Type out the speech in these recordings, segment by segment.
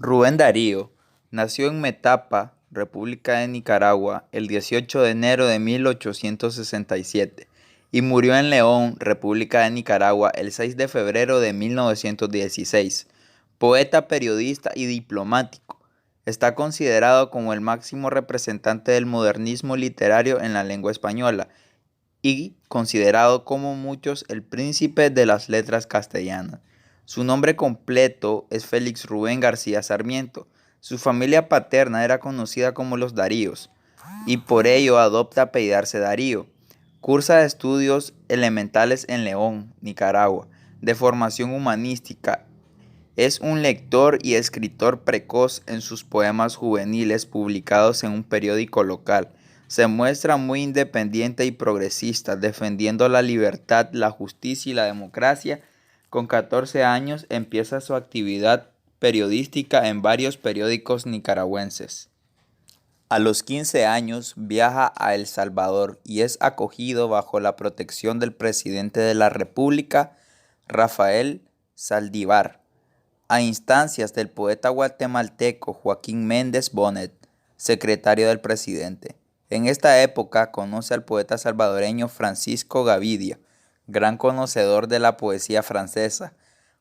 Rubén Darío nació en Metapa, República de Nicaragua, el 18 de enero de 1867 y murió en León, República de Nicaragua, el 6 de febrero de 1916. Poeta, periodista y diplomático, está considerado como el máximo representante del modernismo literario en la lengua española y considerado como muchos el príncipe de las letras castellanas. Su nombre completo es Félix Rubén García Sarmiento. Su familia paterna era conocida como los Daríos y por ello adopta apellidarse Darío. Cursa estudios elementales en León, Nicaragua, de formación humanística. Es un lector y escritor precoz en sus poemas juveniles publicados en un periódico local. Se muestra muy independiente y progresista, defendiendo la libertad, la justicia y la democracia. Con 14 años empieza su actividad periodística en varios periódicos nicaragüenses. A los 15 años viaja a El Salvador y es acogido bajo la protección del presidente de la República, Rafael Saldívar, a instancias del poeta guatemalteco Joaquín Méndez Bonet, secretario del presidente. En esta época conoce al poeta salvadoreño Francisco Gavidia, gran conocedor de la poesía francesa,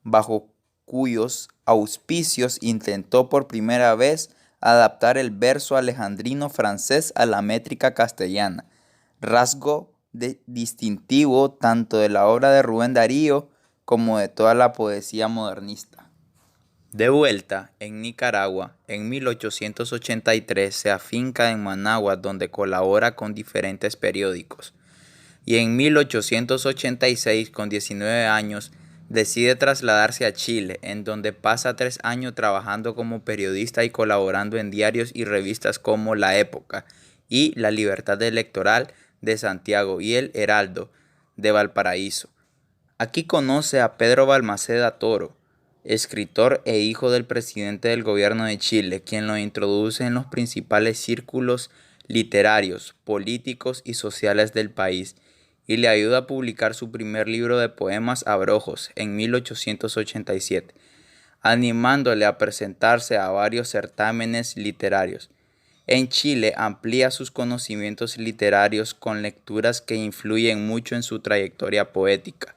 bajo cuyos auspicios intentó por primera vez adaptar el verso alejandrino francés a la métrica castellana, rasgo distintivo tanto de la obra de Rubén Darío como de toda la poesía modernista. De vuelta en Nicaragua, en 1883 se afinca en Managua, donde colabora con diferentes periódicos, y en 1886, con 19 años, decide trasladarse a Chile, en donde pasa 3 años trabajando como periodista y colaborando en diarios y revistas como La Época y La Libertad Electoral de Santiago y El Heraldo de Valparaíso. Aquí conoce a Pedro Balmaceda Toro, escritor e hijo del presidente del gobierno de Chile, quien lo introduce en los principales círculos literarios, políticos y sociales del país, y le ayuda a publicar su primer libro de poemas Abrojos en 1887, animándole a presentarse a varios certámenes literarios. En Chile amplía sus conocimientos literarios con lecturas que influyen mucho en su trayectoria poética,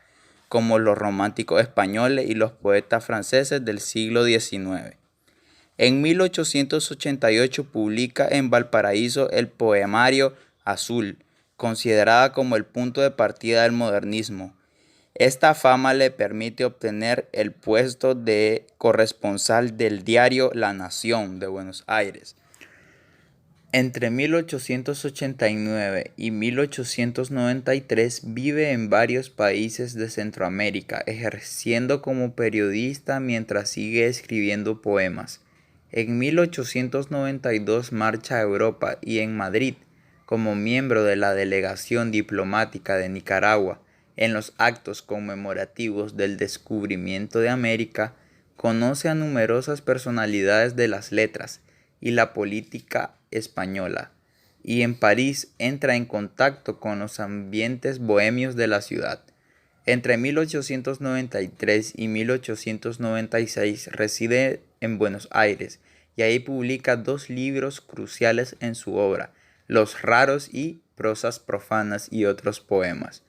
como los románticos españoles y los poetas franceses del siglo XIX. En 1888 publica en Valparaíso el poemario Azul, considerada como el punto de partida del modernismo. Esta fama le permite obtener el puesto de corresponsal del diario La Nación de Buenos Aires. Entre 1889 y 1893 vive en varios países de Centroamérica, ejerciendo como periodista mientras sigue escribiendo poemas. En 1892 marcha a Europa y en Madrid, como miembro de la delegación diplomática de Nicaragua, en los actos conmemorativos del descubrimiento de América, conoce a numerosas personalidades de las letras y la política española, y en París entra en contacto con los ambientes bohemios de la ciudad. Entre 1893 y 1896 reside en Buenos Aires y ahí publica 2 libros cruciales en su obra, Los raros y Prosas profanas y otros poemas,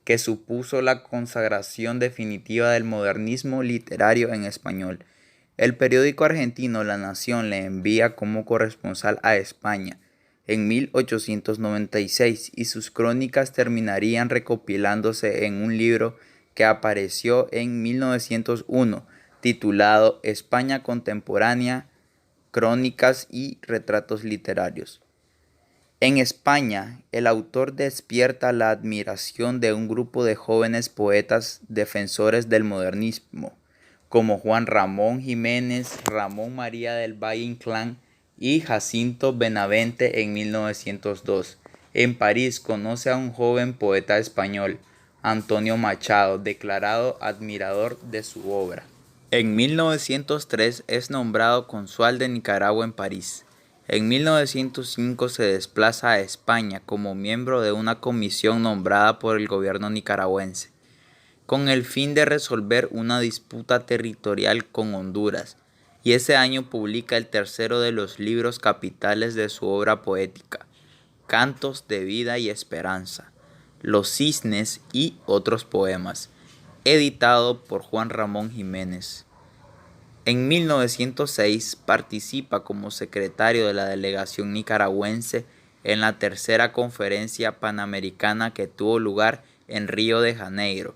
que supuso la consagración definitiva del modernismo literario en español. El periódico argentino La Nación le envía como corresponsal a España en 1896 y sus crónicas terminarían recopilándose en un libro que apareció en 1901 titulado España Contemporánea, Crónicas y Retratos Literarios. En España, el autor despierta la admiración de un grupo de jóvenes poetas defensores del modernismo, como Juan Ramón Jiménez, Ramón María del Valle Inclán y Jacinto Benavente en 1902. En París conoce a un joven poeta español, Antonio Machado, declarado admirador de su obra. En 1903 es nombrado cónsul de Nicaragua en París. En 1905 se desplaza a España como miembro de una comisión nombrada por el gobierno nicaragüense, con el fin de resolver una disputa territorial con Honduras, y ese año publica el tercero de los libros capitales de su obra poética, Cantos de Vida y Esperanza, Los Cisnes y otros poemas, editado por Juan Ramón Jiménez. En 1906 participa como secretario de la delegación nicaragüense en la tercera conferencia panamericana que tuvo lugar en Río de Janeiro.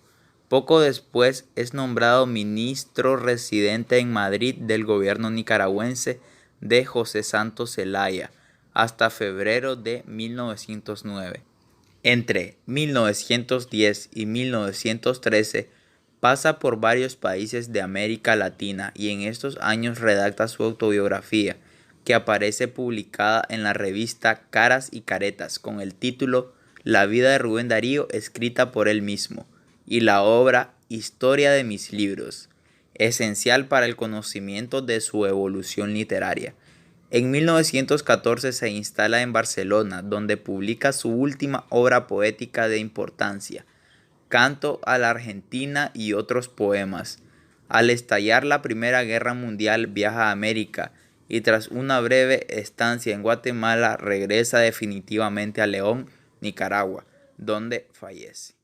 Poco después es nombrado ministro residente en Madrid del gobierno nicaragüense de José Santos Zelaya hasta febrero de 1909. Entre 1910 y 1913 pasa por varios países de América Latina y en estos años redacta su autobiografía, que aparece publicada en la revista Caras y Caretas con el título La vida de Rubén Darío escrita por él mismo, y la obra Historia de mis libros, esencial para el conocimiento de su evolución literaria. En 1914 se instala en Barcelona, donde publica su última obra poética de importancia, Canto a la Argentina y otros poemas. Al estallar la Primera Guerra Mundial viaja a América y tras una breve estancia en Guatemala regresa definitivamente a León, Nicaragua, donde fallece.